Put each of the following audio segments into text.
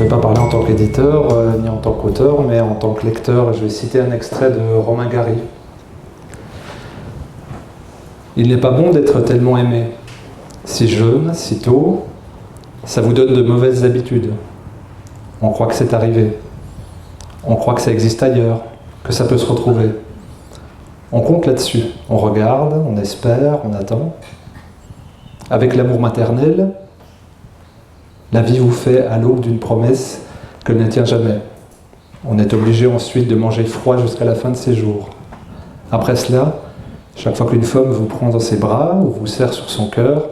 vais pas parler en tant qu'éditeur, ni en tant qu'auteur, mais en tant que lecteur. Je vais citer un extrait de Romain Gary. Il n'est pas bon d'être tellement aimé. Si jeune, si tôt, ça vous donne de mauvaises habitudes. On croit que c'est arrivé. On croit que ça existe ailleurs, que ça peut se retrouver. On compte là-dessus. On regarde, on espère, on attend. Avec l'amour maternel, la vie vous fait à l'aube d'une promesse qu'elle ne tient jamais. On est obligé ensuite de manger froid jusqu'à la fin de ses jours. Après cela, chaque fois qu'une femme vous prend dans ses bras ou vous serre sur son cœur,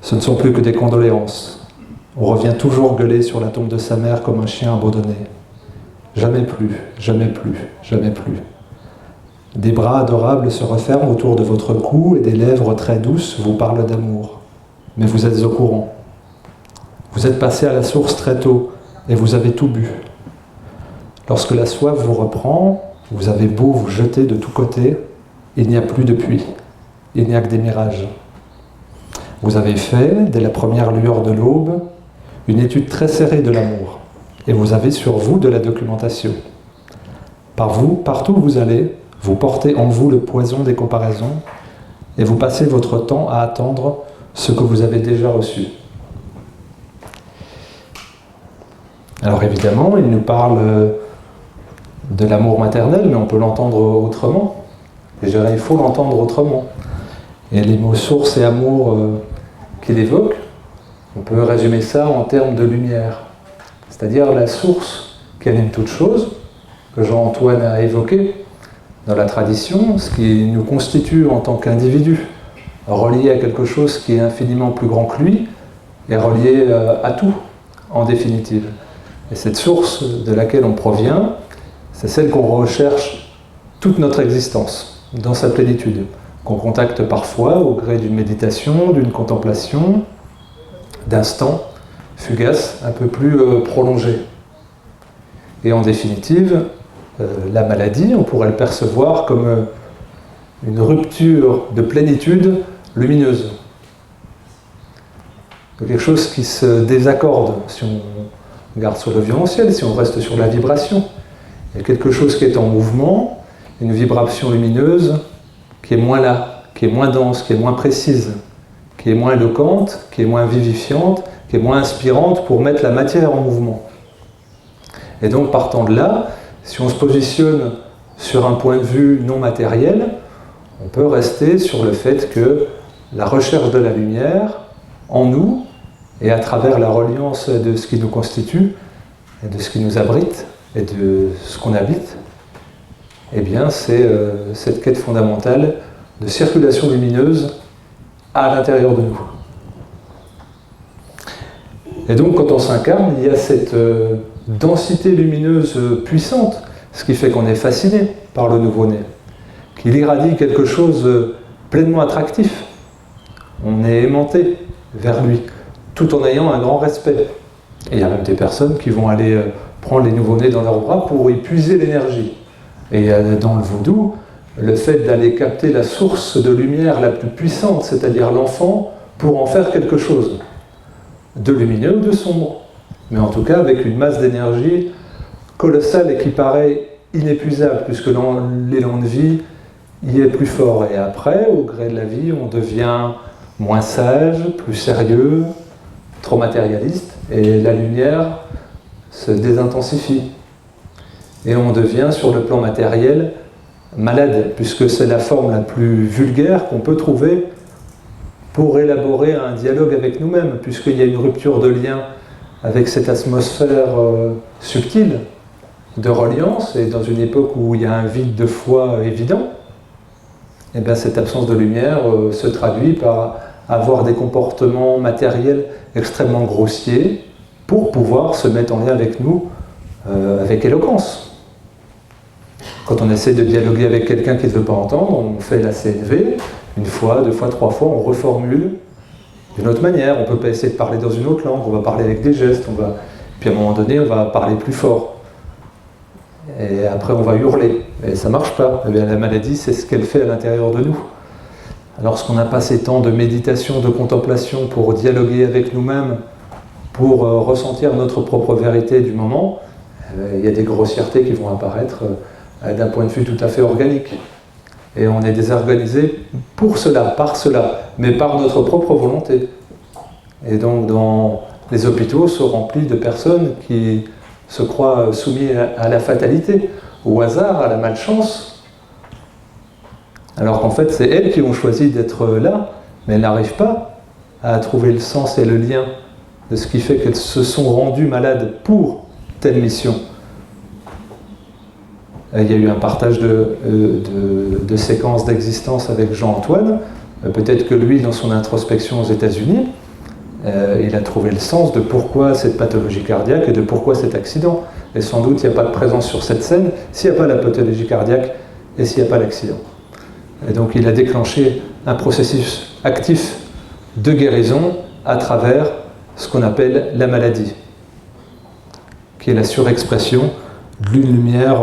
ce ne sont plus que des condoléances. On revient toujours gueuler sur la tombe de sa mère comme un chien abandonné. Jamais plus, jamais plus, jamais plus. Des bras adorables se referment autour de votre cou et des lèvres très douces vous parlent d'amour. Mais vous êtes au courant. Vous êtes passé à la source très tôt et vous avez tout bu. Lorsque la soif vous reprend, vous avez beau vous jeter de tous côtés, il n'y a plus de puits. Il n'y a que des mirages. Vous avez fait, dès la première lueur de l'aube, une étude très serrée de l'amour. Et vous avez sur vous de la documentation. Par vous, partout où vous allez, vous portez en vous le poison des comparaisons et vous passez votre temps à attendre ce que vous avez déjà reçu. Alors évidemment, il nous parle de l'amour maternel, mais on peut l'entendre autrement. Et je dirais, il faut l'entendre autrement. Et les mots source et amour qu'il évoque, on peut résumer ça en termes de lumière. C'est-à-dire la source qui anime toute chose, que Jean-Antoine a évoqué dans la tradition, ce qui nous constitue en tant qu'individu, relié à quelque chose qui est infiniment plus grand que lui, et relié à tout, en définitive. Et cette source de laquelle on provient, c'est celle qu'on recherche toute notre existence, dans sa plénitude, qu'on contacte parfois au gré d'une méditation, d'une contemplation, d'instants fugaces, un peu plus prolongés. Et en définitive, la maladie, on pourrait le percevoir comme une rupture de plénitude lumineuse. Quelque chose qui se désaccorde, si on regarde sur le violonciel, si on reste sur la vibration. Il y a quelque chose qui est en mouvement, une vibration lumineuse qui est moins là, qui est moins dense, qui est moins précise, qui est moins éloquente, qui est moins vivifiante, qui est moins inspirante pour mettre la matière en mouvement. Et donc partant de là, si on se positionne sur un point de vue non matériel, on peut rester sur le fait que la recherche de la lumière, en nous, et à travers la reliance de ce qui nous constitue, et de ce qui nous abrite, et de ce qu'on habite, eh bien c'est cette quête fondamentale de circulation lumineuse à l'intérieur de nous. Et donc quand on s'incarne, il y a cette densité lumineuse puissante, ce qui fait qu'on est fasciné par le nouveau-né, qu'il irradie quelque chose pleinement attractif. On est aimanté vers lui, tout en ayant un grand respect. Et il y a même des personnes qui vont aller prendre les nouveau-nés dans leurs bras pour y puiser l'énergie. Et dans le vaudou, le fait d'aller capter la source de lumière la plus puissante, c'est-à-dire l'enfant, pour en faire quelque chose, de lumineux ou de sombre, mais en tout cas avec une masse d'énergie colossale et qui paraît inépuisable, puisque l'élan de vie y est plus fort. Et après, au gré de la vie, on devient moins sage, plus sérieux, trop matérialiste, et la lumière se désintensifie. Et on devient, sur le plan matériel, malade, puisque c'est la forme la plus vulgaire qu'on peut trouver pour élaborer un dialogue avec nous-mêmes, puisqu'il y a une rupture de lien avec cette atmosphère subtile de reliance, et dans une époque où il y a un vide de foi évident, et bien cette absence de lumière se traduit par avoir des comportements matériels extrêmement grossiers pour pouvoir se mettre en lien avec nous avec éloquence. Quand on essaie de dialoguer avec quelqu'un qui ne veut pas entendre, on fait la CNV, une fois, deux fois, trois fois, on reformule d'une autre manière. On ne peut pas essayer de parler dans une autre langue, on va parler avec des gestes, puis à un moment donné, on va parler plus fort. Et après, on va hurler. Et ça ne marche pas. Et bien, la maladie, c'est ce qu'elle fait à l'intérieur de nous. Lorsqu'on n'a pas ces temps de méditation, de contemplation pour dialoguer avec nous-mêmes, pour ressentir notre propre vérité du moment, il y a des grossièretés qui vont apparaître d'un point de vue tout à fait organique. Et on est désorganisé pour cela, par cela, mais par notre propre volonté. Et donc, les hôpitaux sont remplis de personnes qui se croient soumis à la fatalité, au hasard, à la malchance, alors qu'en fait, c'est elles qui ont choisi d'être là, mais elles n'arrivent pas à trouver le sens et le lien de ce qui fait qu'elles se sont rendues malades pour telle mission. Il y a eu un partage de séquences d'existence avec Jean-Antoine. Peut-être que lui, dans son introspection aux États-Unis, il a trouvé le sens de pourquoi cette pathologie cardiaque et de pourquoi cet accident. Et sans doute, il n'y a pas de présence sur cette scène s'il n'y a pas la pathologie cardiaque et s'il n'y a pas l'accident. Et donc, il a déclenché un processus actif de guérison à travers ce qu'on appelle la maladie, qui est la surexpression d'une lumière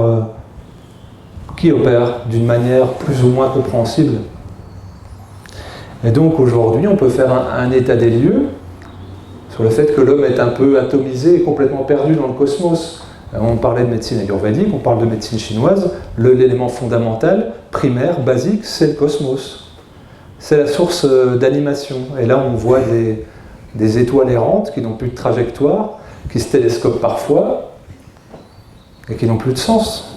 qui opère d'une manière plus ou moins compréhensible. Et donc aujourd'hui, on peut faire un état des lieux sur le fait que l'homme est un peu atomisé et complètement perdu dans le cosmos. On parlait de médecine ayurvédique, on parle de médecine chinoise. L'élément fondamental, primaire, basique, c'est le cosmos. C'est la source d'animation. Et là, on voit des étoiles errantes qui n'ont plus de trajectoire, qui se télescopent parfois et qui n'ont plus de sens.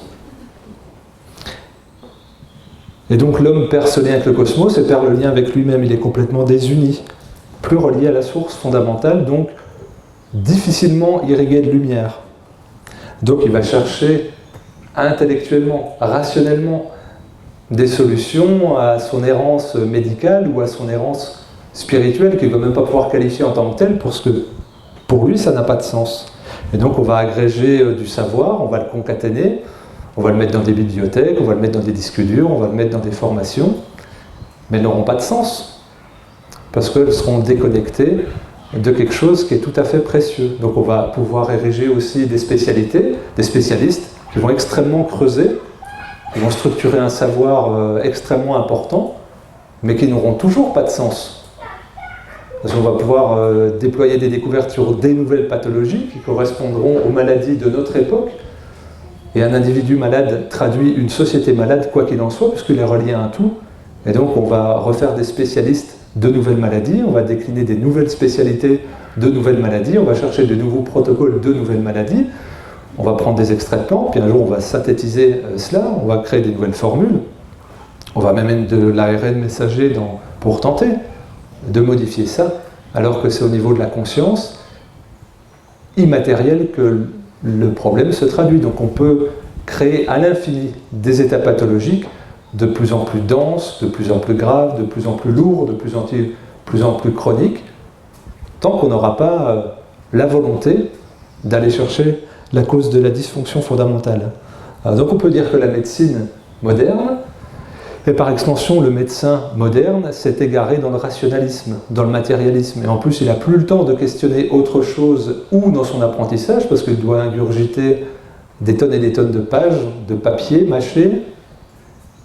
Et donc l'homme perd ce lien avec le cosmos et perd le lien avec lui-même. Il est complètement désuni, plus relié à la source fondamentale, donc difficilement irrigué de lumière. Donc il va chercher intellectuellement, rationnellement, des solutions à son errance médicale ou à son errance spirituelle qu'il ne va même pas pouvoir qualifier en tant que telle, parce que pour lui ça n'a pas de sens. Et donc on va agréger du savoir, on va le concaténer, on va le mettre dans des bibliothèques, on va le mettre dans des disques durs, on va le mettre dans des formations, mais elles n'auront pas de sens, parce qu'elles seront déconnectées de quelque chose qui est tout à fait précieux. Donc on va pouvoir ériger aussi des spécialités, des spécialistes qui vont extrêmement creuser, qui vont structurer un savoir extrêmement important, mais qui n'auront toujours pas de sens. Parce qu'on va pouvoir déployer des découvertes sur des nouvelles pathologies qui correspondront aux maladies de notre époque. Et un individu malade traduit une société malade, quoi qu'il en soit, puisqu'il est relié à un tout. Et donc on va refaire des spécialistes de nouvelles maladies, on va décliner des nouvelles spécialités de nouvelles maladies, on va chercher de nouveaux protocoles de nouvelles maladies, on va prendre des extraits de plantes, puis un jour on va synthétiser cela, on va créer des nouvelles formules, on va même mettre de l'ARN messager pour tenter de modifier ça, alors que c'est au niveau de la conscience immatérielle que le problème se traduit. Donc on peut créer à l'infini des états pathologiques de plus en plus denses, de plus en plus graves, de plus en plus lourds, de plus en plus chroniques, tant qu'on n'aura pas la volonté d'aller chercher la cause de la dysfonction fondamentale. Alors donc on peut dire que la médecine moderne, et par extension le médecin moderne, s'est égaré dans le rationalisme, dans le matérialisme. Et en plus il n'a plus le temps de questionner autre chose ou dans son apprentissage, parce qu'il doit ingurgiter des tonnes et des tonnes de pages, de papier mâché,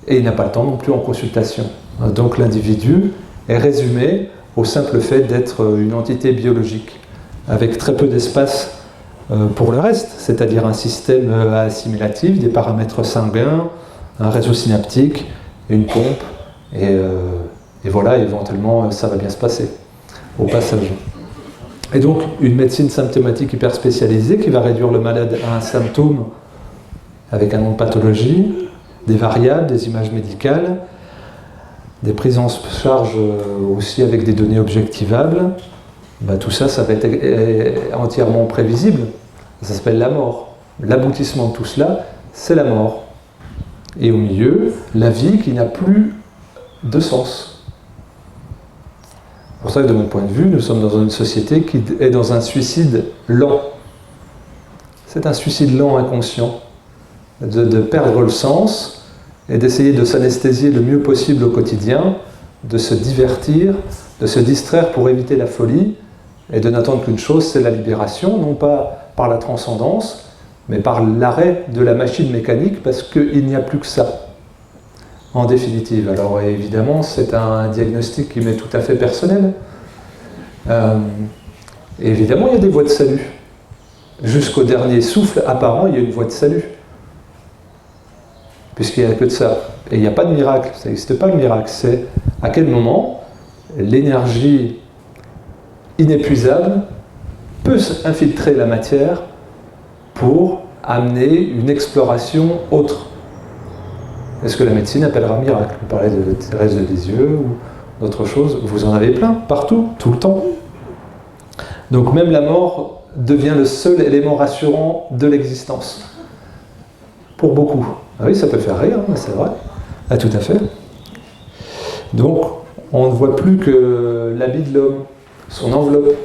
et il n'a pas le temps non plus en consultation. Donc l'individu est résumé au simple fait d'être une entité biologique, avec très peu d'espace pour le reste, c'est-à-dire un système assimilatif, des paramètres sanguins, un réseau synaptique, une pompe, et voilà, éventuellement ça va bien se passer au passage. Et donc une médecine symptomatique hyper spécialisée qui va réduire le malade à un symptôme avec un nom de pathologie, des variables, des images médicales, des prises en charge aussi avec des données objectivables. Tout ça, ça va être entièrement prévisible. Ça s'appelle la mort. L'aboutissement de tout cela, c'est la mort. Et au milieu, la vie qui n'a plus de sens. C'est pour ça que de mon point de vue, nous sommes dans une société qui est dans un suicide lent. C'est un suicide lent, inconscient, de perdre le sens et d'essayer de s'anesthésier le mieux possible au quotidien, de se divertir, de se distraire pour éviter la folie, et de n'attendre qu'une chose, c'est la libération, non pas par la transcendance, mais par l'arrêt de la machine mécanique, parce qu'il n'y a plus que ça, en définitive. Alors évidemment, c'est un diagnostic qui m'est tout à fait personnel. Et évidemment, il y a des voies de salut. Jusqu'au dernier souffle apparent, il y a une voie de salut. Puisqu'il n'y a que de ça. Et il n'y a pas de miracle, ça n'existe pas le miracle. C'est à quel moment l'énergie inépuisable peut infiltrer la matière pour amener une exploration autre. Est-ce que la médecine appellera miracle? On parlait de Thérèse de Lisieux ou d'autres choses. Vous en avez plein, partout, tout le temps. Donc même la mort devient le seul élément rassurant de l'existence. Pour beaucoup. Ah oui, ça peut faire rire, mais c'est vrai. Ah, tout à fait. Donc, on ne voit plus que l'habit de l'homme, son enveloppe.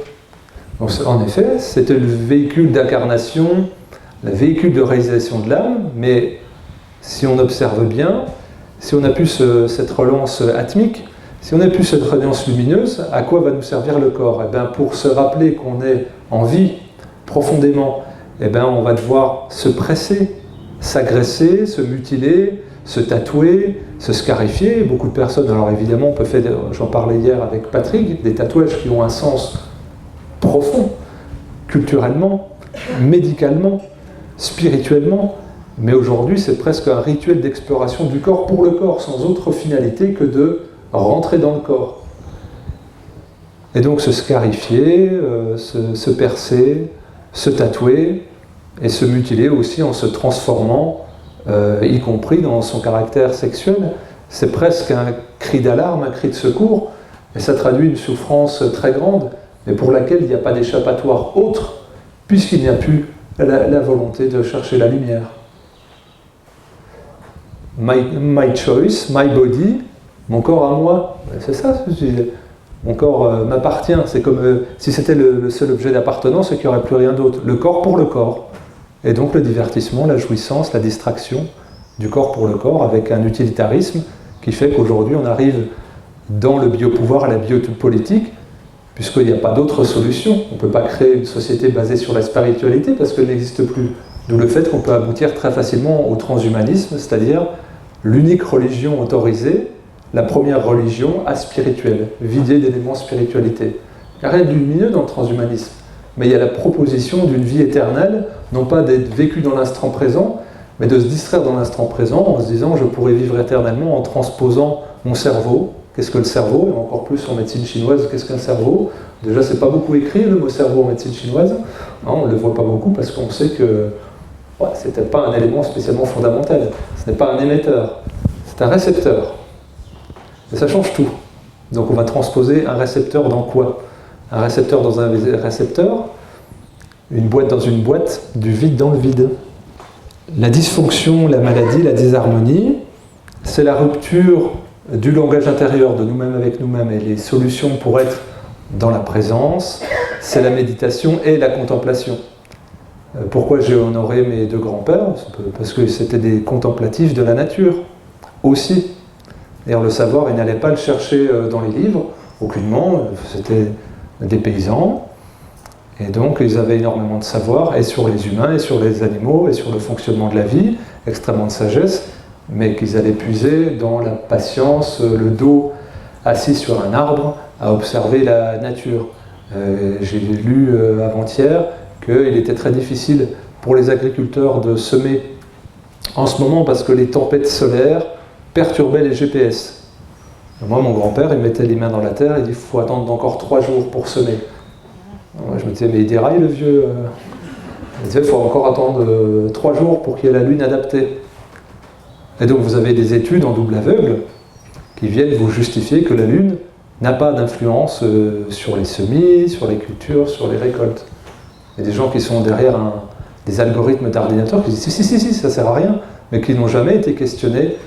Donc, en effet, c'était le véhicule d'incarnation, le véhicule de réalisation de l'âme, mais si on observe bien, si on a pu cette relance atmique, si on a pu cette radiance lumineuse, à quoi va nous servir le corps? Eh bien, pour se rappeler qu'on est en vie profondément, eh bien, on va devoir se presser, s'agresser, se mutiler, se tatouer, se scarifier. Beaucoup de personnes, alors évidemment, on peut faire, j'en parlais hier avec Patrick, des tatouages qui ont un sens profond, culturellement, médicalement, spirituellement, mais aujourd'hui c'est presque un rituel d'exploration du corps pour le corps, sans autre finalité que de rentrer dans le corps. Et donc se scarifier, se percer, se tatouer, et se mutiler aussi en se transformant, y compris dans son caractère sexuel. C'est presque un cri d'alarme, un cri de secours, et ça traduit une souffrance très grande, mais pour laquelle il n'y a pas d'échappatoire autre, puisqu'il n'y a plus la volonté de chercher la lumière. My choice, my body, mon corps à moi, c'est ça, mon corps m'appartient, c'est comme si c'était le seul objet d'appartenance et qu'il n'y aurait plus rien d'autre. Le corps pour le corps. Et donc le divertissement, la jouissance, la distraction du corps pour le corps, avec un utilitarisme qui fait qu'aujourd'hui on arrive dans le biopouvoir et la biopolitique, puisqu'il n'y a pas d'autre solution. On ne peut pas créer une société basée sur la spiritualité parce qu'elle n'existe plus. D'où le fait qu'on peut aboutir très facilement au transhumanisme, c'est-à-dire l'unique religion autorisée, la première religion aspirituelle, vidée d'éléments spiritualité. Il n'y a rien de lumineux dans le transhumanisme, mais il y a la proposition d'une vie éternelle, non pas d'être vécu dans l'instant présent, mais de se distraire dans l'instant présent en se disant je pourrais vivre éternellement en transposant mon cerveau. Qu'est-ce que le cerveau? Et encore plus en médecine chinoise, qu'est-ce qu'un cerveau? Déjà, c'est pas beaucoup écrit le mot cerveau en médecine chinoise. Non, on ne le voit pas beaucoup parce qu'on sait que c'était pas un élément spécialement fondamental. Ce n'est pas un émetteur, c'est un récepteur. Et ça change tout. Donc on va transposer un récepteur dans quoi? Un récepteur dans un récepteur, une boîte dans une boîte, du vide dans le vide. La dysfonction, la maladie, la désharmonie, c'est la rupture du langage intérieur de nous-mêmes avec nous-mêmes, et les solutions pour être dans la présence, c'est la méditation et la contemplation. Pourquoi j'ai honoré mes deux grands-pères? Parce que c'était des contemplatifs de la nature, aussi. D'ailleurs, le savoir, ils n'allaient pas le chercher dans les livres, aucunement, c'était des paysans, et donc ils avaient énormément de savoir, et sur les humains, et sur les animaux, et sur le fonctionnement de la vie, extrêmement de sagesse, mais qu'ils allaient puiser dans la patience, le dos assis sur un arbre, à observer la nature. J'ai lu avant-hier qu'il était très difficile pour les agriculteurs de semer en ce moment parce que les tempêtes solaires perturbaient les GPS. Moi, mon grand-père, il mettait les mains dans la terre, il dit « il faut attendre encore 3 jours pour semer ». Moi, je me disais « mais il déraille le vieux ». Il disait « il faut encore attendre 3 jours pour qu'il y ait la lune adaptée ». Et donc vous avez des études en double aveugle qui viennent vous justifier que la lune n'a pas d'influence sur les semis, sur les cultures, sur les récoltes. Il y a des gens qui sont derrière des algorithmes d'ordinateur qui disent si, ça ne sert à rien, mais qui n'ont jamais été questionnés.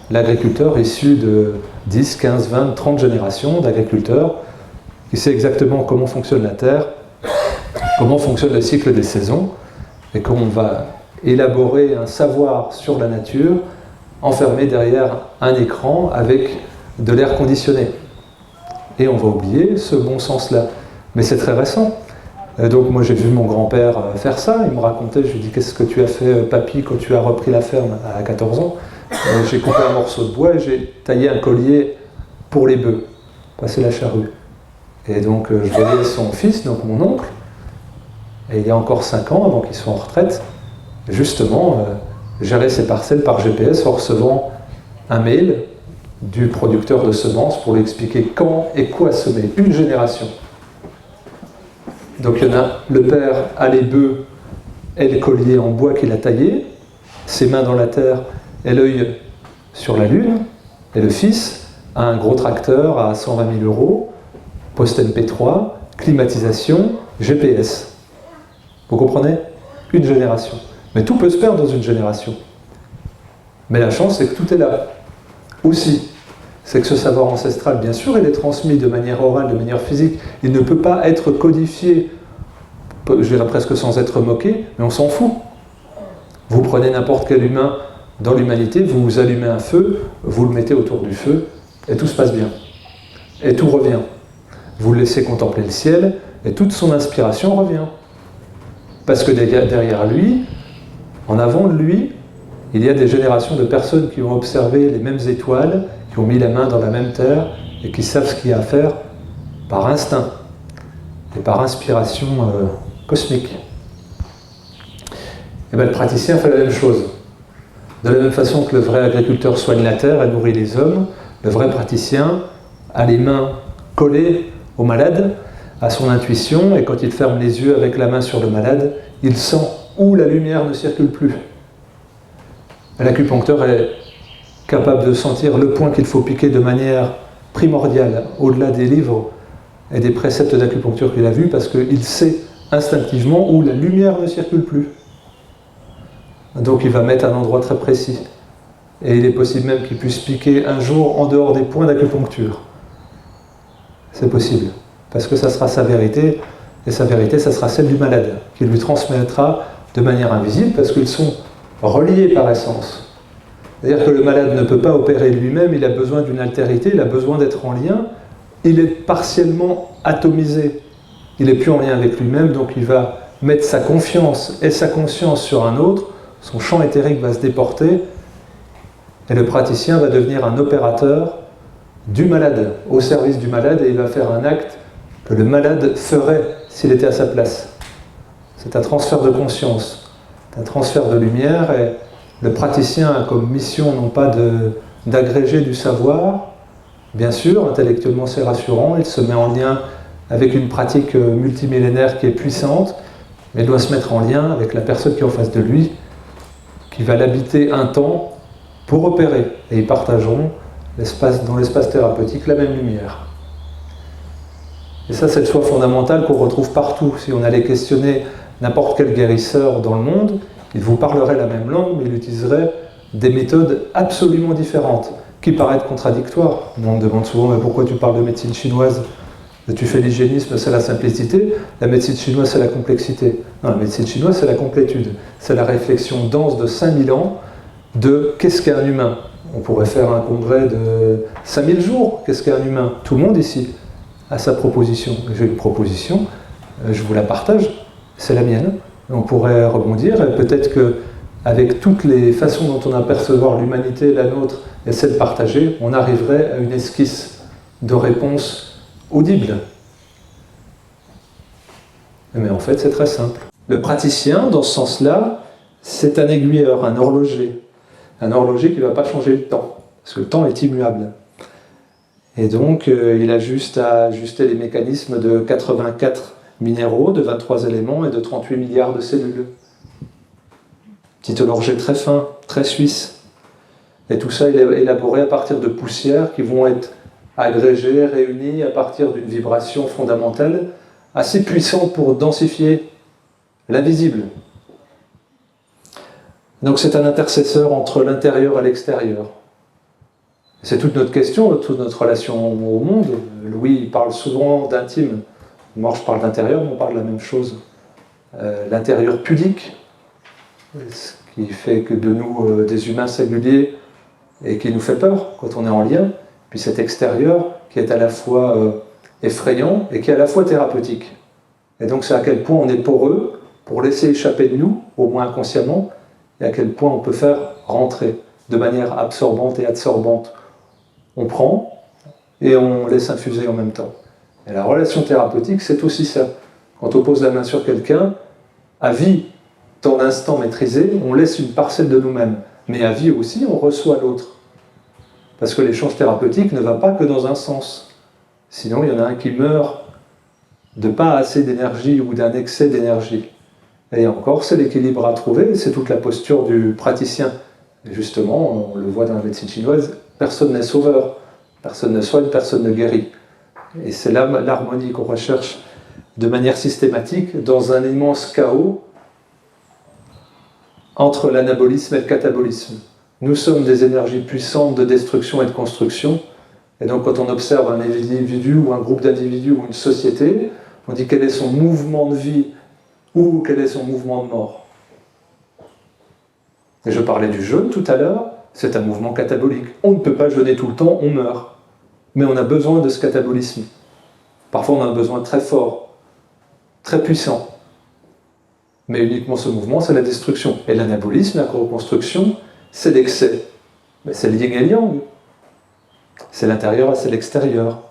L'agriculteur issu de 10, 15, 20, 30 générations d'agriculteurs, qui sait exactement comment fonctionne la terre, comment fonctionne le cycle des saisons, et qu'on va élaborer un savoir sur la nature enfermé derrière un écran avec de l'air conditionné. Et on va oublier ce bon sens-là. Mais c'est très récent. Donc moi j'ai vu mon grand-père faire ça, il me racontait, je lui dis qu'est-ce que tu as fait papy quand tu as repris la ferme à 14 ans? J'ai coupé un morceau de bois et j'ai taillé un collier pour les bœufs, passer la charrue. Et donc je voyais son fils, donc mon oncle, et il y a encore 5 ans, avant qu'il soit en retraite, justement, gérer ses parcelles par GPS en recevant un mail du producteur de semences pour lui expliquer quand et quoi semer. Une génération. Donc il y en a, le père a les bœufs et le collier en bois qu'il a taillé, ses mains dans la terre et l'œil sur la lune, et le fils a un gros tracteur à 120 000 euros, poste MP3, climatisation, GPS. Vous comprenez? Une génération. Mais tout peut se perdre dans une génération. Mais la chance, c'est que tout est là. Aussi, c'est que ce savoir ancestral, bien sûr, il est transmis de manière orale, de manière physique. Il ne peut pas être codifié, je dirais presque sans être moqué, mais on s'en fout. Vous prenez n'importe quel humain dans l'humanité, vous allumez un feu, vous le mettez autour du feu, et tout se passe bien. Et tout revient. Vous le laissez contempler le ciel, et toute son inspiration revient. Parce que derrière lui, en avant de lui, il y a des générations de personnes qui ont observé les mêmes étoiles, qui ont mis la main dans la même terre, et qui savent ce qu'il y a à faire par instinct, et par inspiration cosmique. Et bien le praticien fait la même chose. De la même façon que le vrai agriculteur soigne la terre et nourrit les hommes, le vrai praticien a les mains collées au malade, à son intuition, et quand il ferme les yeux avec la main sur le malade, il sent où la lumière ne circule plus. L'acupuncteur est capable de sentir le point qu'il faut piquer de manière primordiale, au-delà des livres et des préceptes d'acupuncture qu'il a vus, parce qu'il sait instinctivement où la lumière ne circule plus. Donc il va mettre un endroit très précis. Et il est possible même qu'il puisse piquer un jour en dehors des points d'acupuncture. C'est possible. Parce que ça sera sa vérité, et sa vérité, ça sera celle du malade, qui lui transmettra de manière invisible, parce qu'ils sont reliés par essence. C'est-à-dire que le malade ne peut pas opérer lui-même, il a besoin d'une altérité, il a besoin d'être en lien, il est partiellement atomisé. Il n'est plus en lien avec lui-même, donc il va mettre sa confiance et sa conscience sur un autre, son champ éthérique va se déporter, et le praticien va devenir un opérateur du malade, au service du malade, et il va faire un acte que le malade ferait s'il était à sa place. C'est un transfert de conscience, un transfert de lumière, et le praticien a comme mission non pas d'agréger du savoir, bien sûr, intellectuellement c'est rassurant, il se met en lien avec une pratique multimillénaire qui est puissante, mais il doit se mettre en lien avec la personne qui est en face de lui, qui va l'habiter un temps pour opérer, et ils partageront dans l'espace thérapeutique la même lumière. Et ça, c'est le choix fondamental qu'on retrouve partout. Si on allait questionner n'importe quel guérisseur dans le monde, il vous parlerait la même langue, mais il utiliserait des méthodes absolument différentes, qui paraissent contradictoires. On me demande souvent, mais pourquoi tu parles de médecine chinoise? Tu fais l'hygiénisme, c'est la simplicité, la médecine chinoise, c'est la complexité. Non, la médecine chinoise, c'est la complétude. C'est la réflexion dense de 5000 ans de qu'est-ce qu'un humain. On pourrait faire un congrès de 5000 jours, qu'est-ce qu'un humain? Tout le monde ici a sa proposition. J'ai une proposition, je vous la partage, c'est la mienne. On pourrait rebondir, et peut-être qu'avec toutes les façons dont on apercevoir l'humanité, la nôtre, et celle partagée, on arriverait à une esquisse de réponse audible. Mais en fait, c'est très simple. Le praticien, dans ce sens-là, c'est un aiguilleur, un horloger. Un horloger qui ne va pas changer le temps, parce que le temps est immuable. Et donc, il a juste à ajuster les mécanismes de 84 minéraux, de 23 éléments et de 38 milliards de cellules. Petit horloger très fin, très suisse. Et tout ça, il est élaboré à partir de poussières qui vont être agrégées, réunies à partir d'une vibration fondamentale assez puissante pour densifier l'invisible. Donc c'est un intercesseur entre l'intérieur et l'extérieur. C'est toute notre question, toute notre relation au monde. Louis parle souvent d'intime. Moi je parle d'intérieur, mais on parle de la même chose. L'intérieur pudique, ce qui fait que de nous des humains singuliers et qui nous fait peur quand on est en lien. Puis cet extérieur qui est à la fois effrayant et qui est à la fois thérapeutique. Et donc c'est à quel point on est poreux pour laisser échapper de nous, au moins inconsciemment, et à quel point on peut faire rentrer de manière absorbante et adsorbante. On prend et on laisse infuser en même temps. Et la relation thérapeutique, c'est aussi ça. Quand on pose la main sur quelqu'un, à vie, dans l'instant maîtrisé, on laisse une parcelle de nous-mêmes. Mais à vie aussi, on reçoit l'autre. Parce que l'échange thérapeutique ne va pas que dans un sens. Sinon, il y en a un qui meurt de pas assez d'énergie ou d'un excès d'énergie. Et encore, c'est l'équilibre à trouver, c'est toute la posture du praticien. Et justement, on le voit dans la médecine chinoise, personne n'est sauveur, personne ne soigne, personne ne guérit. Et c'est là l'harmonie qu'on recherche de manière systématique dans un immense chaos entre l'anabolisme et le catabolisme. Nous sommes des énergies puissantes de destruction et de construction, et donc quand on observe un individu ou un groupe d'individus ou une société, on dit quel est son mouvement de vie ou quel est son mouvement de mort. Et je parlais du jeûne tout à l'heure, c'est un mouvement catabolique. On ne peut pas jeûner tout le temps, on meurt. Mais on a besoin de ce catabolisme. Parfois on a un besoin très fort, très puissant. Mais uniquement ce mouvement, c'est la destruction. Et l'anabolisme, la reconstruction, c'est l'excès. Mais c'est le yin et le yang. C'est l'intérieur et c'est l'extérieur.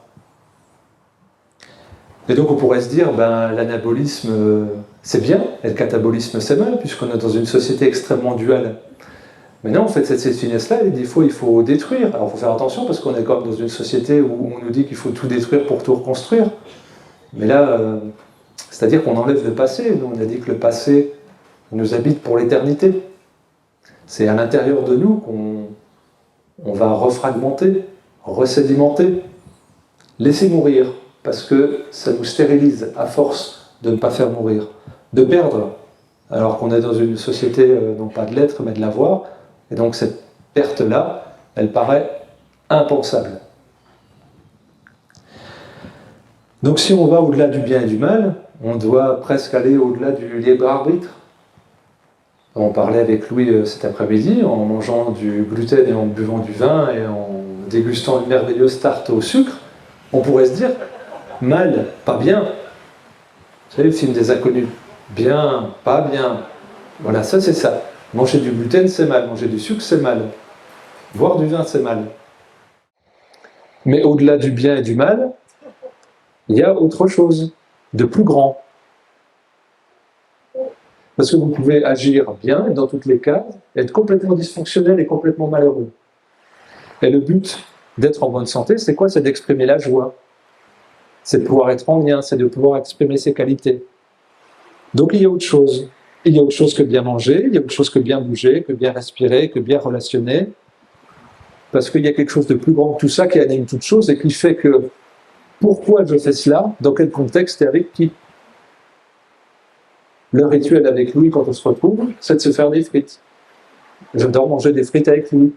Et donc on pourrait se dire, l'anabolisme c'est bien, et le catabolisme c'est mal, puisqu'on est dans une société extrêmement duale. Mais non, en fait, cette finesse-là, il faut détruire. Alors il faut faire attention, parce qu'on est quand même dans une société où on nous dit qu'il faut tout détruire pour tout reconstruire. Mais là, c'est-à-dire qu'on enlève le passé. Nous, on a dit que le passé nous habite pour l'éternité. C'est à l'intérieur de nous qu'on va refragmenter, resédimenter, laisser mourir, parce que ça nous stérilise à force de ne pas faire mourir, de perdre, alors qu'on est dans une société non pas de l'être, mais de l'avoir, et donc cette perte-là, elle paraît impensable. Donc si on va au-delà du bien et du mal, on doit presque aller au-delà du libre arbitre. On parlait avec Louis cet après-midi, en mangeant du gluten et en buvant du vin et en dégustant une merveilleuse tarte au sucre, on pourrait se dire, mal, pas bien. Vous savez, le film des inconnus, bien, pas bien. Voilà, ça c'est ça. Manger du gluten, c'est mal. Manger du sucre, c'est mal. Boire du vin, c'est mal. Mais au-delà du bien et du mal, il y a autre chose, de plus grand. Parce que vous pouvez agir bien, dans toutes les cases, être complètement dysfonctionnel et complètement malheureux. Et le but d'être en bonne santé, c'est quoi? C'est d'exprimer la joie. C'est de pouvoir être en lien, c'est de pouvoir exprimer ses qualités. Donc il y a autre chose. Il y a autre chose que bien manger, il y a autre chose que bien bouger, que bien respirer, que bien relationner. Parce qu'il y a quelque chose de plus grand que tout ça qui anime toute chose et qui fait que pourquoi je fais cela, dans quel contexte et avec qui. Le rituel avec Louis quand on se retrouve, c'est de se faire des frites. J'adore manger des frites avec Louis.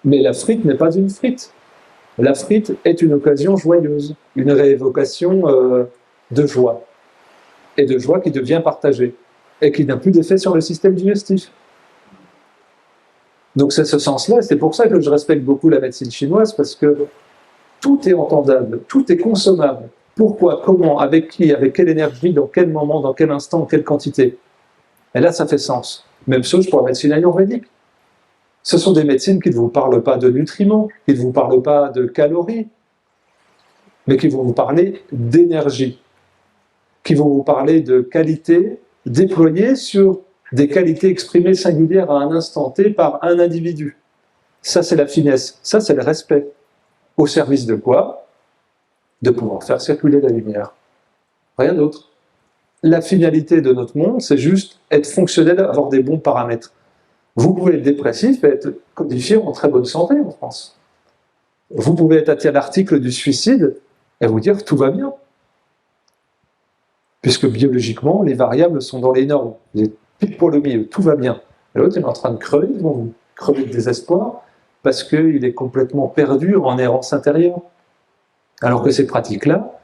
Mais la frite n'est pas une frite. La frite est une occasion joyeuse, une réévocation de joie. Et de joie qui devient partagée, et qui n'a plus d'effet sur le système digestif. Donc c'est ce sens-là, c'est pour ça que je respecte beaucoup la médecine chinoise, parce que tout est entendable, tout est consommable. Pourquoi, comment, avec qui, avec quelle énergie, dans quel moment, dans quel instant, en quelle quantité. Et là, ça fait sens. Même chose pour la médecine ayurvédique. Ce sont des médecines qui ne vous parlent pas de nutriments, qui ne vous parlent pas de calories, mais qui vont vous parler d'énergie, qui vont vous parler de qualité déployée sur des qualités exprimées singulières à un instant T par un individu. Ça, c'est la finesse, ça, c'est le respect. Au service de quoi? De pouvoir faire circuler la lumière. Rien d'autre. La finalité de notre monde, c'est juste être fonctionnel, avoir des bons paramètres. Vous pouvez être dépressif et être codifié en très bonne santé en France. Vous pouvez être à l'article du suicide et vous dire tout va bien. Puisque biologiquement, les variables sont dans les normes. Vous êtes pile pour le milieu, tout va bien. Et l'autre, il est en train de crever, ils vont vous crever de désespoir parce qu'il est complètement perdu en errance intérieure. Alors que ces pratiques-là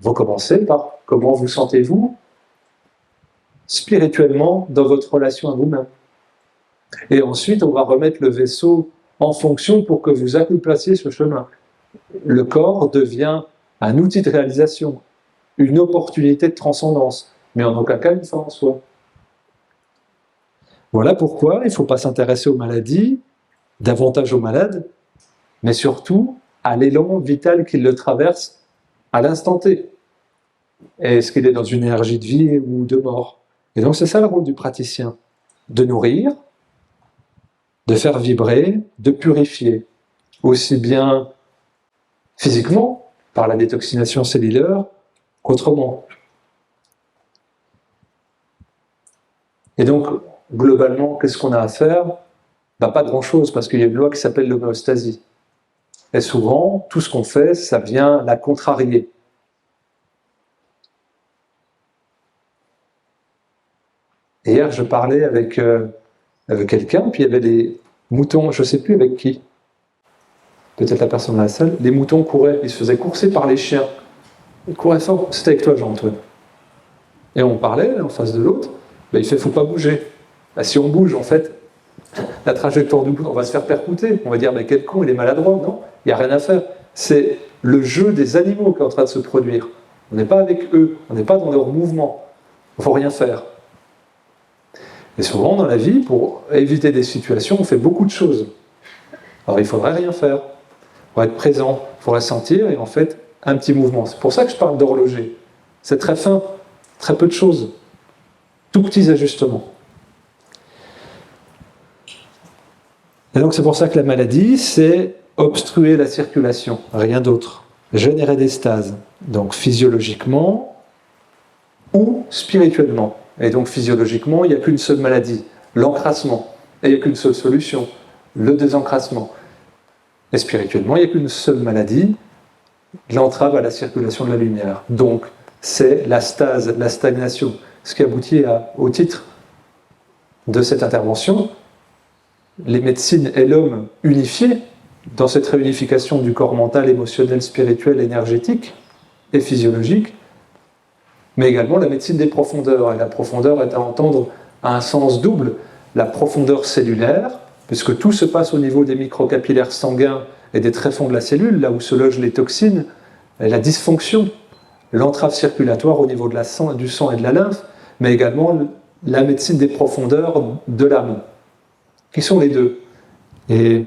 vont commencer par comment vous sentez-vous spirituellement dans votre relation à vous-même. Et ensuite, on va remettre le vaisseau en fonction pour que vous accomplissiez ce chemin. Le corps devient un outil de réalisation, une opportunité de transcendance, mais en aucun cas une fin en soi. Voilà pourquoi il ne faut pas s'intéresser aux maladies, davantage aux malades, mais surtout à l'élan vital qui le traverse à l'instant T. Est-ce qu'il est dans une énergie de vie ou de mort? Et donc c'est ça le rôle du praticien, de nourrir, de faire vibrer, de purifier, aussi bien physiquement, par la détoxination cellulaire, qu'autrement. Et donc, globalement, qu'est-ce qu'on a à faire? Pas grand-chose, parce qu'il y a une loi qui s'appelle l'homéostasie. Et souvent, tout ce qu'on fait, ça vient la contrarier. Et hier, je parlais avec quelqu'un, puis il y avait des moutons, je ne sais plus avec qui, peut-être la personne dans la salle, les moutons couraient, ils se faisaient courser par les chiens. Ils couraient fort, c'était avec toi Jean-Antoine. Et on parlait, en face de l'autre, il fait, faut pas bouger. Si on bouge, en fait, la trajectoire du bout, on va se faire percuter. On va dire, mais quel con, il est maladroit. Non, il n'y a rien à faire. C'est le jeu des animaux qui est en train de se produire. On n'est pas avec eux, on n'est pas dans leur mouvement. Il ne faut rien faire. Et souvent, dans la vie, pour éviter des situations, on fait beaucoup de choses. Alors, il ne faudrait rien faire. Il faut être présent, il faudrait sentir, et en fait, un petit mouvement. C'est pour ça que je parle d'horloger. C'est très fin, très peu de choses. Tout petits ajustements. Et donc c'est pour ça que la maladie, c'est obstruer la circulation, rien d'autre. Générer des stases, donc physiologiquement ou spirituellement. Et donc physiologiquement, il n'y a qu'une seule maladie, l'encrassement. Et il n'y a qu'une seule solution, le désencrassement. Et spirituellement, il n'y a qu'une seule maladie, l'entrave à la circulation de la lumière. Donc c'est la stase, la stagnation. Ce qui aboutit au titre de cette intervention, les médecines et l'homme unifiés dans cette réunification du corps mental, émotionnel, spirituel, énergétique et physiologique, mais également la médecine des profondeurs. Et la profondeur est à entendre à un sens double, la profondeur cellulaire, puisque tout se passe au niveau des microcapillaires sanguins et des tréfonds de la cellule, là où se logent les toxines, et la dysfonction, l'entrave circulatoire au niveau de du sang et de la lymphe, mais également la médecine des profondeurs de l'âme, qui sont les deux. Et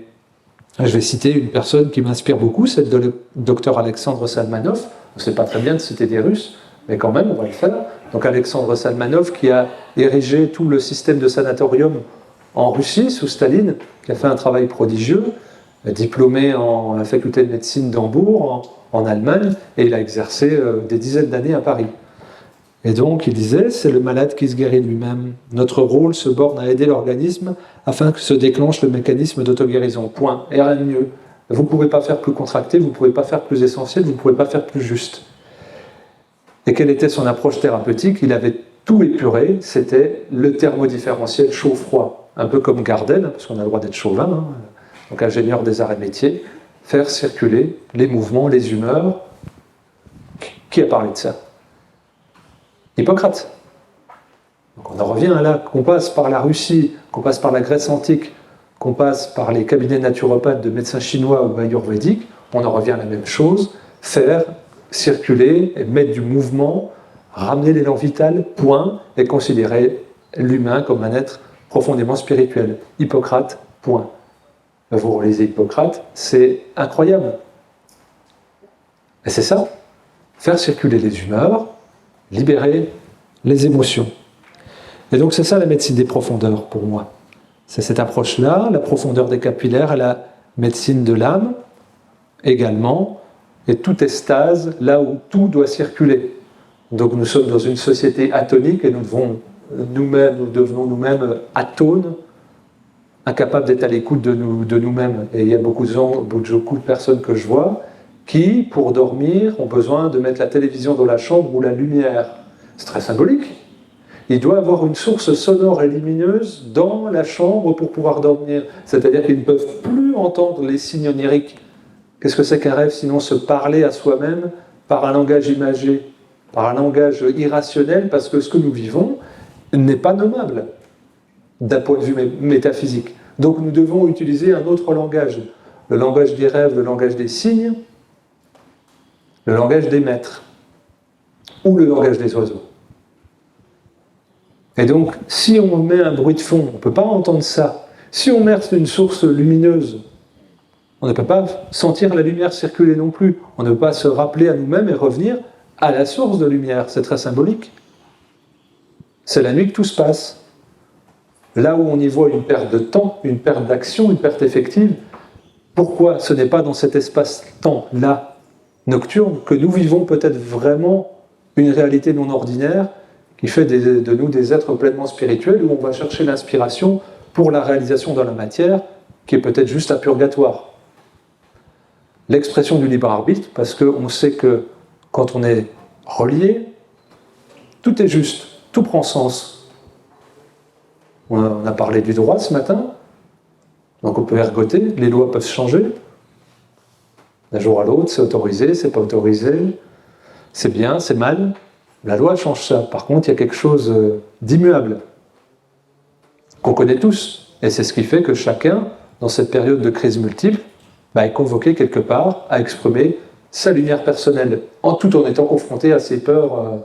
je vais citer une personne qui m'inspire beaucoup, c'est le docteur Alexandre Salmanov. C'est pas très bien de citer des Russes, mais quand même, on va le faire. Donc Alexandre Salmanov, qui a érigé tout le système de sanatorium en Russie, sous Staline, qui a fait un travail prodigieux, diplômé en la faculté de médecine d'Hambourg, en Allemagne, et il a exercé des dizaines d'années à Paris. Et donc, il disait, c'est le malade qui se guérit lui-même. Notre rôle se borne à aider l'organisme afin que se déclenche le mécanisme d'auto-guérison. Point. Et rien de mieux. Vous ne pouvez pas faire plus contracté, vous ne pouvez pas faire plus essentiel, vous ne pouvez pas faire plus juste. Et quelle était son approche thérapeutique? Il avait tout épuré, c'était le thermodifférentiel chaud-froid. Un peu comme Gardel, parce qu'on a le droit d'être chauvin, donc ingénieur des arts et métiers, faire circuler les mouvements, les humeurs. Qui a parlé de ça? Hippocrate. Donc on en revient là, qu'on passe par la Russie, qu'on passe par la Grèce antique, qu'on passe par les cabinets naturopathes de médecins chinois ou ayurvédiques, on en revient à la même chose, faire circuler, et mettre du mouvement, ramener l'élan vital, point, et considérer l'humain comme un être profondément spirituel. Hippocrate, point. Vous relisez Hippocrate, c'est incroyable. Et c'est ça, faire circuler les humeurs, libérer les émotions. Et donc c'est ça la médecine des profondeurs pour moi. C'est cette approche-là, la profondeur des capillaires et la médecine de l'âme également, et tout est stase là où tout doit circuler. Donc nous sommes dans une société atonique et nous devenons nous-mêmes atones, incapables d'être à l'écoute de nous-mêmes. Et il y a beaucoup de personnes que je vois qui, pour dormir, ont besoin de mettre la télévision dans la chambre ou la lumière. C'est très symbolique. Il doit avoir une source sonore et lumineuse dans la chambre pour pouvoir dormir. C'est-à-dire qu'ils ne peuvent plus entendre les signes oniriques. Qu'est-ce que c'est qu'un rêve sinon se parler à soi-même par un langage imagé, par un langage irrationnel, parce que ce que nous vivons n'est pas nommable d'un point de vue métaphysique. Donc nous devons utiliser un autre langage. Le langage des rêves, le langage des signes, le langage des maîtres, ou le langage des oiseaux. Et donc, si on met un bruit de fond, on ne peut pas entendre ça. Si on verse une source lumineuse, On ne peut pas sentir la lumière circuler non plus. On ne peut pas se rappeler à nous-mêmes et revenir à la source de lumière. C'est très symbolique. C'est la nuit que tout se passe. Là où on y voit une perte de temps, une perte d'action, une perte effective, pourquoi ce n'est pas dans cet espace-temps-là, nocturne, que nous vivons peut-être vraiment une réalité non ordinaire qui fait de nous des êtres pleinement spirituels, où on va chercher l'inspiration pour la réalisation dans la matière, qui est peut-être juste un purgatoire. L'expression du libre arbitre, parce qu'on sait que quand on est relié, tout est juste, tout prend sens. On a parlé du droit ce matin, donc on peut ergoter, les lois peuvent changer. D'un jour à l'autre, c'est autorisé, c'est pas autorisé, c'est bien, c'est mal. La loi change ça. Par contre, il y a quelque chose d'immuable, qu'on connaît tous. Et c'est ce qui fait que chacun, dans cette période de crise multiple, est convoqué quelque part à exprimer sa lumière personnelle, tout en étant confronté à ses peurs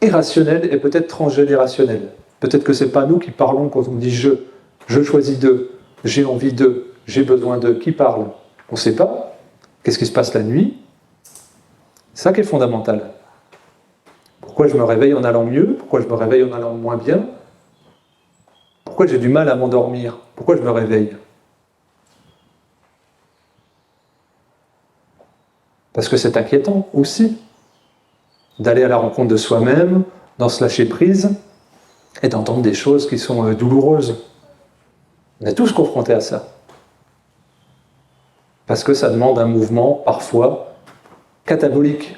irrationnelles et peut-être transgénérationnelles. Peut-être que ce n'est pas nous qui parlons quand on dit je choisis d'eux, j'ai envie d'eux, j'ai besoin d'eux. Qui parle? On ne sait pas. Qu'est-ce qui se passe la nuit? C'est ça qui est fondamental. Pourquoi je me réveille en allant mieux? Pourquoi je me réveille en allant moins bien? Pourquoi j'ai du mal à m'endormir? Pourquoi je me réveille? Parce que c'est inquiétant aussi d'aller à la rencontre de soi-même, dans se lâcher prise, et d'entendre des choses qui sont douloureuses. On est tous confrontés à ça. Parce que ça demande un mouvement, parfois, catabolique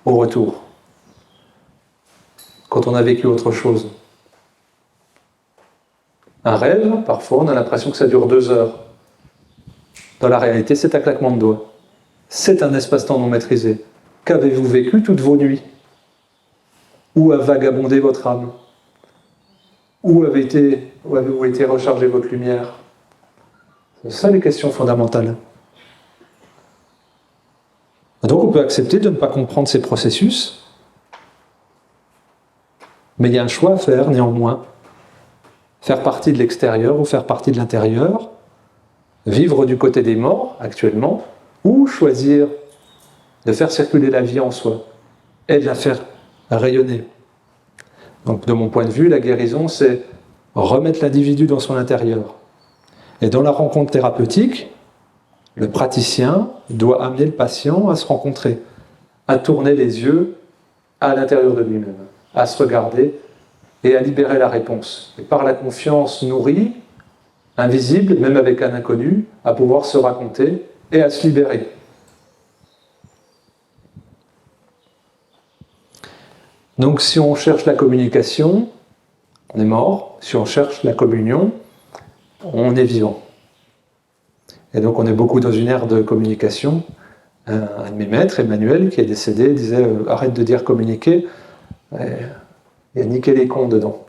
au retour. Quand on a vécu autre chose. Un rêve, parfois, on a l'impression que ça dure 2 heures. Dans la réalité, c'est un claquement de doigts. C'est un espace-temps non maîtrisé. Qu'avez-vous vécu toutes vos nuits? Où a vagabondé votre âme? Où avez-vous été rechargé votre lumière? C'est ça les questions fondamentales. Donc on peut accepter de ne pas comprendre ces processus, mais il y a un choix à faire néanmoins. Faire partie de l'extérieur ou faire partie de l'intérieur, vivre du côté des morts actuellement, ou choisir de faire circuler la vie en soi et de la faire rayonner. Donc de mon point de vue, la guérison, c'est remettre l'individu dans son intérieur. Et dans la rencontre thérapeutique, le praticien doit amener le patient à se rencontrer, à tourner les yeux à l'intérieur de lui-même, à se regarder et à libérer la réponse. Et par la confiance nourrie, invisible, même avec un inconnu, à pouvoir se raconter et à se libérer. Donc si on cherche la communication, on est mort. Si on cherche la communion, on est vivant. Et donc on est beaucoup dans une ère de communication. Un de mes maîtres, Emmanuel, qui est décédé, disait « Arrête de dire communiquer ». Il y a niqué les cons dedans.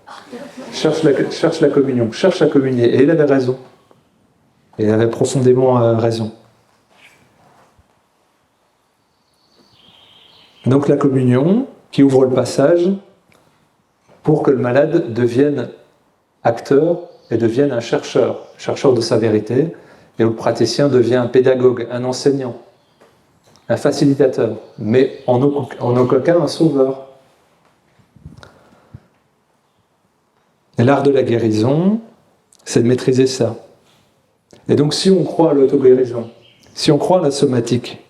Cherche la communion, cherche à communier. Et il avait raison. Et il avait profondément raison. Donc la communion qui ouvre le passage pour que le malade devienne acteur et devienne un chercheur de sa vérité, et où le praticien devient un pédagogue, un enseignant, un facilitateur, mais en aucun cas un sauveur. Et l'art de la guérison, c'est de maîtriser ça. Et donc si on croit à l'auto-guérison, si on croit à la somatique,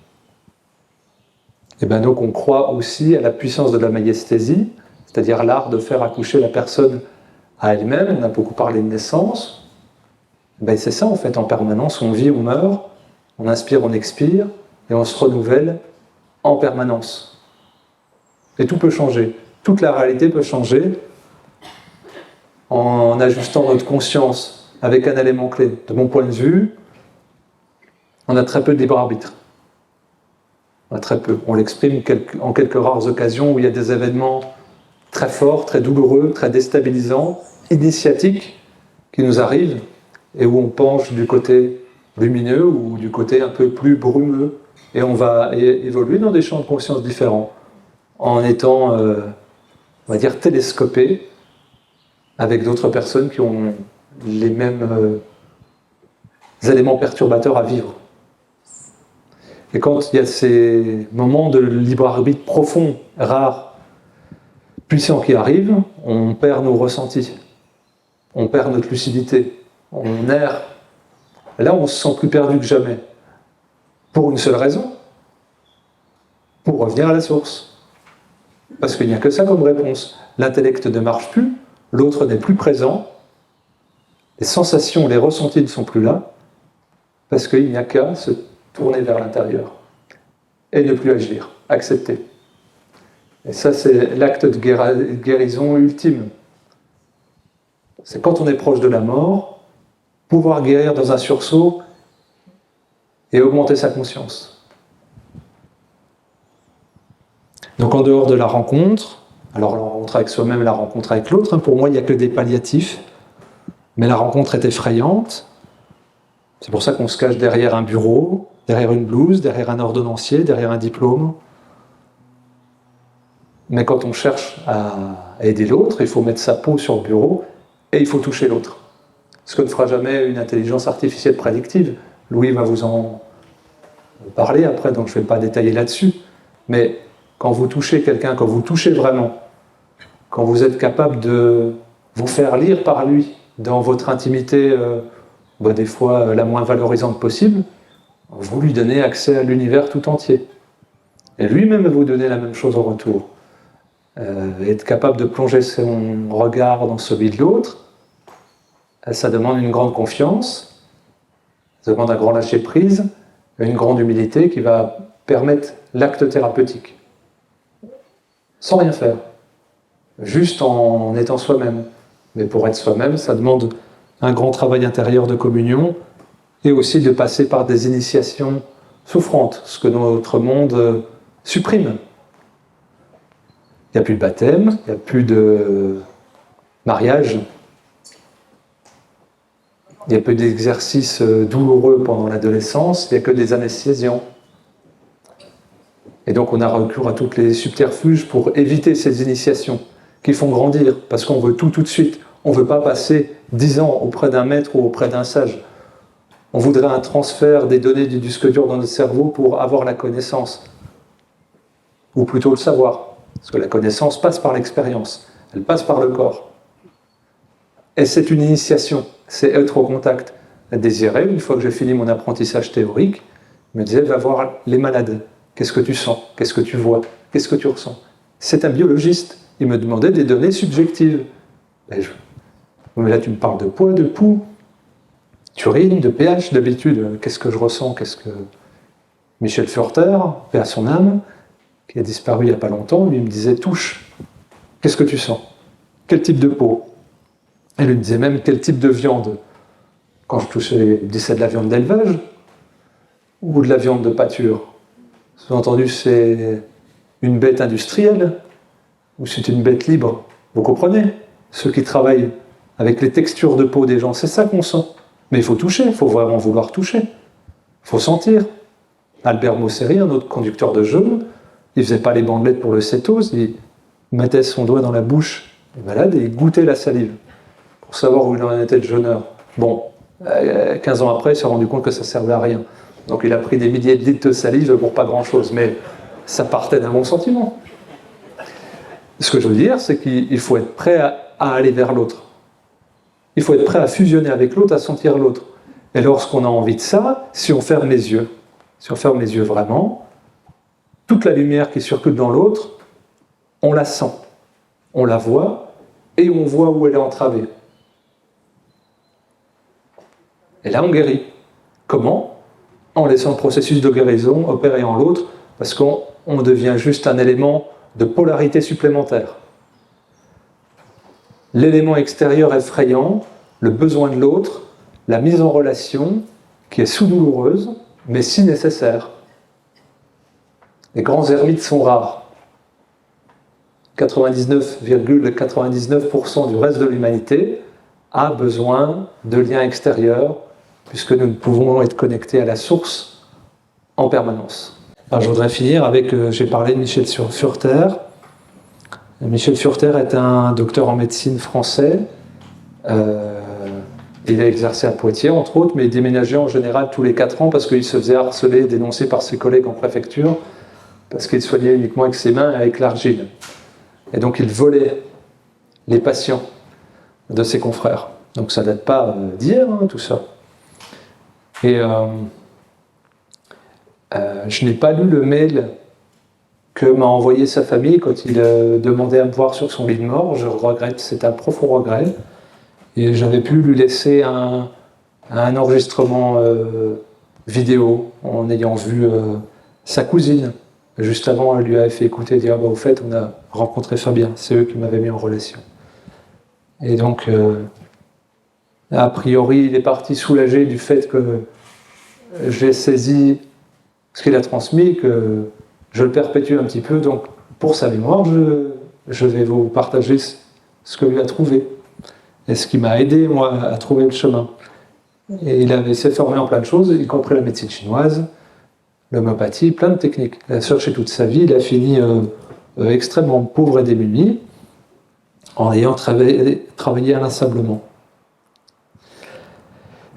et bien donc on croit aussi à la puissance de la maïesthésie, c'est-à-dire l'art de faire accoucher la personne à elle-même. On a beaucoup parlé de naissance. Ben c'est ça en fait, en permanence, on vit, on meurt, on inspire, on expire, et on se renouvelle en permanence. Et tout peut changer, toute la réalité peut changer en ajustant notre conscience avec un élément clé. De mon point de vue, on a très peu de libre arbitre. Très peu. On l'exprime en quelques rares occasions où il y a des événements très forts, très douloureux, très déstabilisants, initiatiques, qui nous arrivent, et où on penche du côté lumineux ou du côté un peu plus brumeux, et on va évoluer dans des champs de conscience différents, en étant, on va dire, télescopés avec d'autres personnes qui ont les mêmes éléments perturbateurs à vivre. Et quand il y a ces moments de libre arbitre profond, rares, puissants qui arrivent, on perd nos ressentis, on perd notre lucidité, on erre. Et là, on se sent plus perdu que jamais. Pour une seule raison, pour revenir à la source. Parce qu'il n'y a que ça comme réponse. L'intellect ne marche plus, l'autre n'est plus présent, les sensations, les ressentis ne sont plus là, parce qu'il n'y a qu'à se tourner vers l'intérieur et ne plus agir, accepter. Et ça, c'est l'acte de guérison ultime. C'est quand on est proche de la mort, pouvoir guérir dans un sursaut et augmenter sa conscience. Donc en dehors de la rencontre, alors la rencontre avec soi-même, la rencontre avec l'autre, pour moi il n'y a que des palliatifs, mais la rencontre est effrayante. C'est pour ça qu'on se cache derrière un bureau, derrière une blouse, derrière un ordonnancier, derrière un diplôme. Mais quand on cherche à aider l'autre, il faut mettre sa peau sur le bureau et il faut toucher l'autre. Ce que ne fera jamais une intelligence artificielle prédictive. Louis va vous en parler après, donc je ne vais pas détailler là-dessus. Mais quand vous touchez quelqu'un, quand vous touchez vraiment, quand vous êtes capable de vous faire lire par lui dans votre intimité, des fois la moins valorisante possible, vous lui donnez accès à l'univers tout entier. Et lui-même va vous donner la même chose en retour. Être capable de plonger son regard dans celui de l'autre, ça demande une grande confiance, ça demande un grand lâcher-prise, une grande humilité qui va permettre l'acte thérapeutique. Sans rien faire, juste en étant soi-même. Mais pour être soi-même, ça demande un grand travail intérieur de communion et aussi de passer par des initiations souffrantes, ce que notre monde supprime. Il n'y a plus de baptême, il n'y a plus de mariage, il n'y a plus d'exercices douloureux pendant l'adolescence, il n'y a que des anesthésiants. Et donc on a recours à tous les subterfuges pour éviter ces initiations qui font grandir, parce qu'on veut tout de suite. On ne veut pas passer 10 ans auprès d'un maître ou auprès d'un sage. On voudrait un transfert des données du disque dur dans notre cerveau pour avoir la connaissance, ou plutôt le savoir, parce que la connaissance passe par l'expérience, elle passe par le corps. Et c'est une initiation, c'est être au contact. Désiré, une fois que j'ai fini mon apprentissage théorique, me disait, va voir les malades. Qu'est-ce que tu sens? Qu'est-ce que tu vois? Qu'est-ce que tu ressens? C'est un biologiste. Il me demandait des données subjectives. Mais là, tu me parles de poids, de pouls, d'urine, de pH, d'habitude. Qu'est-ce que je ressens? Qu'est-ce que... Michel Furter, paix à son âme, qui a disparu il n'y a pas longtemps, lui me disait, touche. Qu'est-ce que tu sens? Quel type de peau? Elle lui disait même quel type de viande. Quand je touchais, il me disait, c'est de la viande d'élevage ou de la viande de pâture? Sous-entendu, c'est une bête industrielle ou c'est une bête libre? Vous comprenez? Ceux qui travaillent avec les textures de peau des gens, c'est ça qu'on sent. Mais il faut toucher, il faut vraiment vouloir toucher. Il faut sentir. Albert Mosseri, un autre conducteur de jeu, il ne faisait pas les bandelettes pour le cétose, il mettait son doigt dans la bouche du malade et il goûtait la salive pour savoir où il en était le jeûneur. Bon, 15 ans après, il s'est rendu compte que ça ne servait à rien. Donc il a pris des milliers de litres de salive pour pas grand-chose, mais ça partait d'un bon sentiment. Ce que je veux dire, c'est qu'il faut être prêt à aller vers l'autre. Il faut être prêt à fusionner avec l'autre, à sentir l'autre. Et lorsqu'on a envie de ça, si on ferme les yeux vraiment, toute la lumière qui circule dans l'autre, on la sent, on la voit, et on voit où elle est entravée. Et là, on guérit. Comment? En laissant le processus de guérison opérer en l'autre, parce qu'on devient juste un élément de polarité supplémentaire. L'élément extérieur effrayant, le besoin de l'autre, la mise en relation, qui est sous-douloureuse, mais si nécessaire. Les grands ermites sont rares. 99,99% du reste de l'humanité a besoin de liens extérieurs, puisque nous ne pouvons être connectés à la source en permanence. Alors, je voudrais finir avec, j'ai parlé de Michel Furter. Michel Furter est un docteur en médecine français. Il a exercé à Poitiers, entre autres, mais il déménageait en général tous les 4 ans parce qu'il se faisait harceler et dénoncer par ses collègues en préfecture, parce qu'il soignait uniquement avec ses mains et avec l'argile. Et donc il volait les patients de ses confrères. Donc ça ne date pas d'hier, hein, tout ça. Et je n'ai pas lu le mail que m'a envoyé sa famille quand il demandait à me voir sur son lit de mort. Je regrette, c'est un profond regret. Et j'avais pu lui laisser un enregistrement vidéo en ayant vu sa cousine. Juste avant, elle lui avait fait écouter, dire au fait, on a rencontré Fabien, c'est eux qui m'avaient mis en relation. Et donc, a priori, il est parti soulagé du fait que j'ai saisi ce qu'il a transmis, que je le perpétue un petit peu. Donc, pour sa mémoire, je vais vous partager ce que lui a trouvé. Et ce qui m'a aidé, moi, à trouver le chemin. Et s'est formé en plein de choses, y compris la médecine chinoise, l'homéopathie, plein de techniques. Il a cherché toute sa vie, il a fini extrêmement pauvre et démuni, en ayant travaillé inlassablement.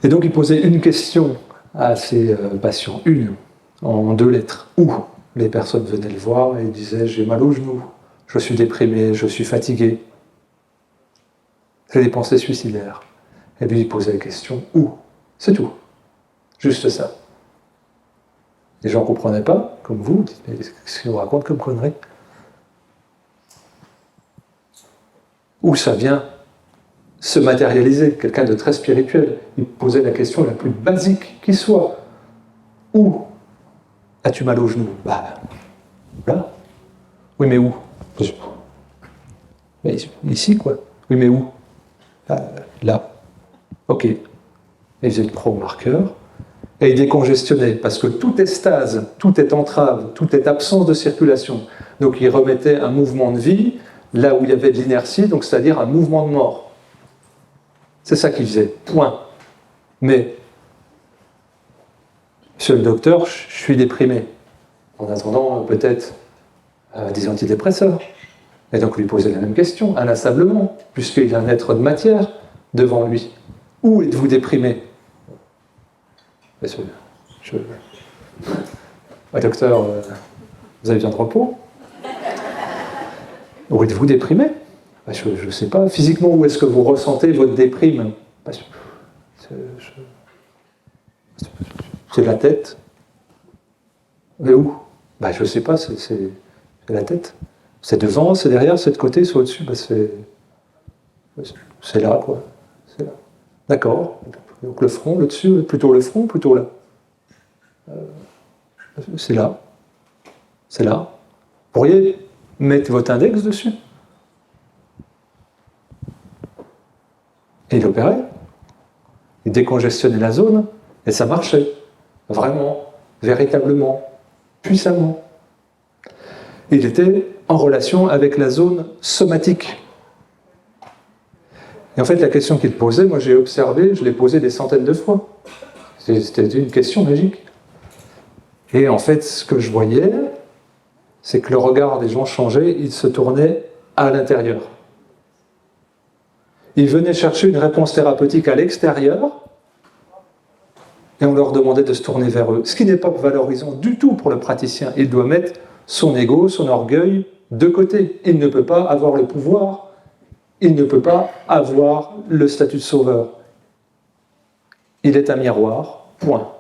Et donc il posait une question à ses patients, en 2 lettres. Où les personnes venaient le voir et disaient « j'ai mal au genou, je suis déprimé, je suis fatigué, j'ai des pensées suicidaires ». Et lui il posait la question « où ?» C'est tout. Juste ça. Les gens ne comprenaient pas, comme vous, mais qu'est-ce qu'il vous raconte comme connerie? Où ça vient se matérialiser, quelqu'un de très spirituel. Il posait la question la plus basique qui soit. Où as-tu mal au genou? Bah, là. Oui, mais où? Mais ici, quoi. Oui, mais où? Là. Ok. Et il faisait le pro-marqueur. Et il décongestionnait, parce que tout est stase, tout est entrave, tout est absence de circulation. Donc il remettait un mouvement de vie là où il y avait de l'inertie, donc c'est-à-dire un mouvement de mort. C'est ça qu'il faisait, point. Mais, monsieur le docteur, je suis déprimé. En attendant, peut-être des antidépresseurs. Et donc lui poser la même question, inlassablement, puisqu'il a un être de matière devant lui. Où êtes-vous déprimé? Docteur, vous avez besoin de repos? Où êtes-vous déprimé? Je ne sais pas. Physiquement, où est-ce que vous ressentez votre déprime? C'est la tête. Mais où? Je ne sais pas, c'est la tête. C'est devant, c'est derrière, c'est de côté, c'est au-dessus. C'est là, quoi. C'est là. D'accord. Donc le front, le dessus, plutôt le front, plutôt là. C'est là. C'est là. Vous pourriez mettre votre index dessus. Et il opérait. Il décongestionnait la zone, et ça marchait. Vraiment, véritablement, puissamment. Il était en relation avec la zone somatique. Et en fait, la question qu'il posait, moi j'ai observé, je l'ai posée des centaines de fois. C'était une question magique. Et en fait, ce que je voyais, c'est que le regard des gens changeait, ils se tournaient à l'intérieur. Ils venaient chercher une réponse thérapeutique à l'extérieur, et on leur demandait de se tourner vers eux. Ce qui n'est pas valorisant du tout pour le praticien. Il doit mettre son ego, son orgueil de côté. Il ne peut pas avoir le pouvoir. Il ne peut pas avoir le statut de sauveur. Il est un miroir, point.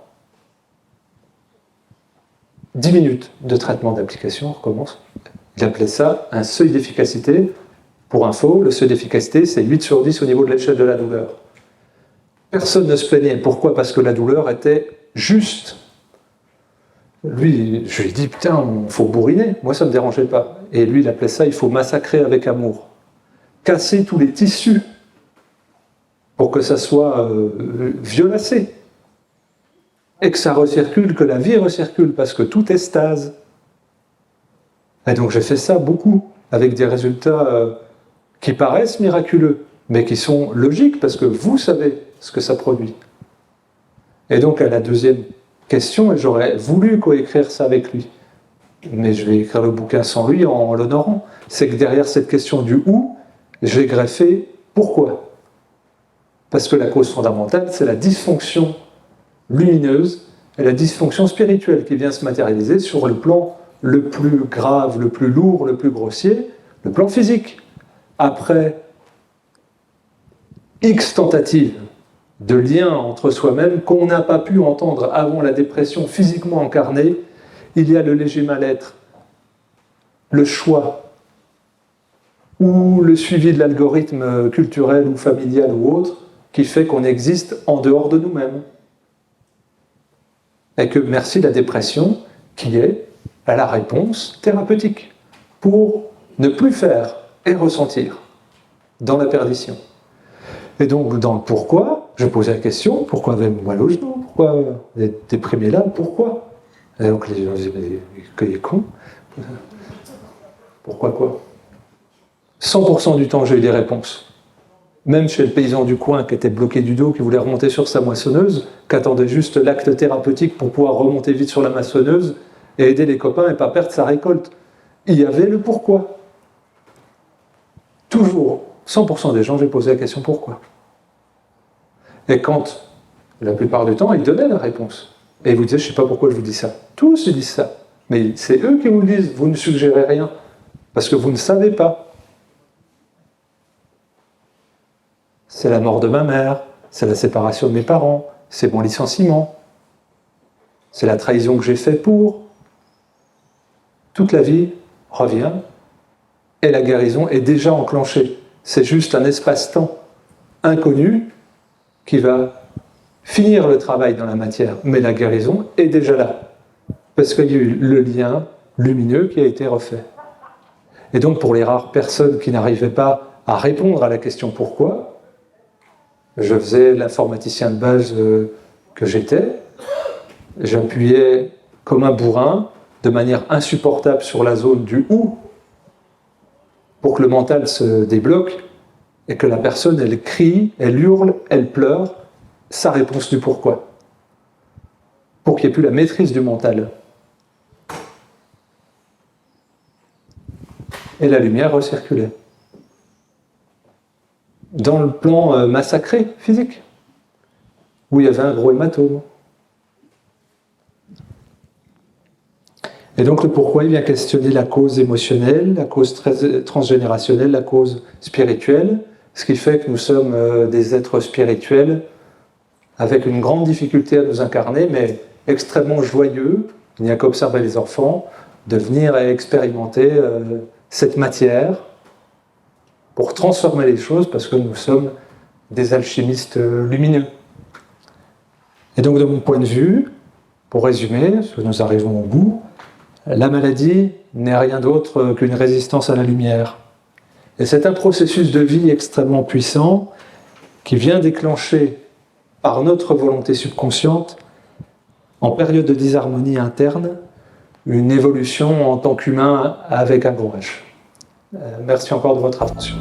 10 minutes de traitement d'application, on recommence. Il appelait ça un seuil d'efficacité. Pour info, le seuil d'efficacité, c'est 8 sur 10 au niveau de l'échelle de la douleur. Personne ne se plaignait. Pourquoi? Parce que la douleur était juste. Lui, je lui ai dit, putain, il faut bourriner. Moi, ça ne me dérangeait pas. Et lui, il appelait ça, il faut massacrer avec amour. Casser tous les tissus pour que ça soit violacé. Et que ça recircule, que la vie recircule, parce que tout est stase. Et donc j'ai fait ça beaucoup, avec des résultats qui paraissent miraculeux, mais qui sont logiques, parce que vous savez ce que ça produit. Et donc à la deuxième question, et j'aurais voulu coécrire ça avec lui, mais je vais écrire le bouquin sans lui en l'honorant, c'est que derrière cette question du « où », j'ai greffé « pourquoi ». Parce que la cause fondamentale, c'est la dysfonction lumineuse et la dysfonction spirituelle qui vient se matérialiser sur le plan le plus grave, le plus lourd, le plus grossier, le plan physique. Après X tentatives de lien entre soi-même qu'on n'a pas pu entendre avant la dépression physiquement incarnée, il y a le léger mal-être, le choix, ou le suivi de l'algorithme culturel ou familial ou autre, qui fait qu'on existe en dehors de nous-mêmes. Et que merci la dépression, qui est la réponse thérapeutique, pour ne plus faire et ressentir dans la perdition. Et donc, dans le pourquoi, je posais la question, pourquoi avez-vous mal au genou? Pourquoi vous êtes déprimé là? Pourquoi? Et donc les gens disaient, mais qu'il est con. Pourquoi quoi? 100% du temps, j'ai eu des réponses. Même chez le paysan du coin qui était bloqué du dos, qui voulait remonter sur sa moissonneuse, qui attendait juste l'acte thérapeutique pour pouvoir remonter vite sur la moissonneuse et aider les copains et ne pas perdre sa récolte. Il y avait le pourquoi. Toujours, 100% des gens, j'ai posé la question pourquoi. Et quand, la plupart du temps, ils donnaient la réponse. Et ils vous disaient, je ne sais pas pourquoi je vous dis ça. Tous ils disent ça. Mais c'est eux qui vous le disent, vous ne suggérez rien. Parce que vous ne savez pas. C'est la mort de ma mère, c'est la séparation de mes parents, c'est mon licenciement, c'est la trahison que j'ai faite pour. Toute la vie revient et la guérison est déjà enclenchée. C'est juste un espace-temps inconnu qui va finir le travail dans la matière, mais la guérison est déjà là, parce qu'il y a eu le lien lumineux qui a été refait. Et donc pour les rares personnes qui n'arrivaient pas à répondre à la question pourquoi, je faisais l'informaticien de base que j'étais, j'appuyais comme un bourrin, de manière insupportable sur la zone du « où » pour que le mental se débloque et que la personne, elle crie, elle hurle, elle pleure, sa réponse du pourquoi. Pour qu'il n'y ait plus la maîtrise du mental. Et la lumière recirculait. Dans le plan massacré, physique, où il y avait un gros hématome. Et donc le pourquoi, il vient questionner la cause émotionnelle, la cause transgénérationnelle, la cause spirituelle, ce qui fait que nous sommes des êtres spirituels avec une grande difficulté à nous incarner, mais extrêmement joyeux, il n'y a qu'à observer les enfants, de venir et expérimenter cette matière pour transformer les choses, parce que nous sommes des alchimistes lumineux. Et donc de mon point de vue, pour résumer, parce que nous arrivons au bout, la maladie n'est rien d'autre qu'une résistance à la lumière. Et c'est un processus de vie extrêmement puissant qui vient déclencher par notre volonté subconsciente, en période de disharmonie interne, une évolution en tant qu'humain avec un grand H. Merci encore de votre attention.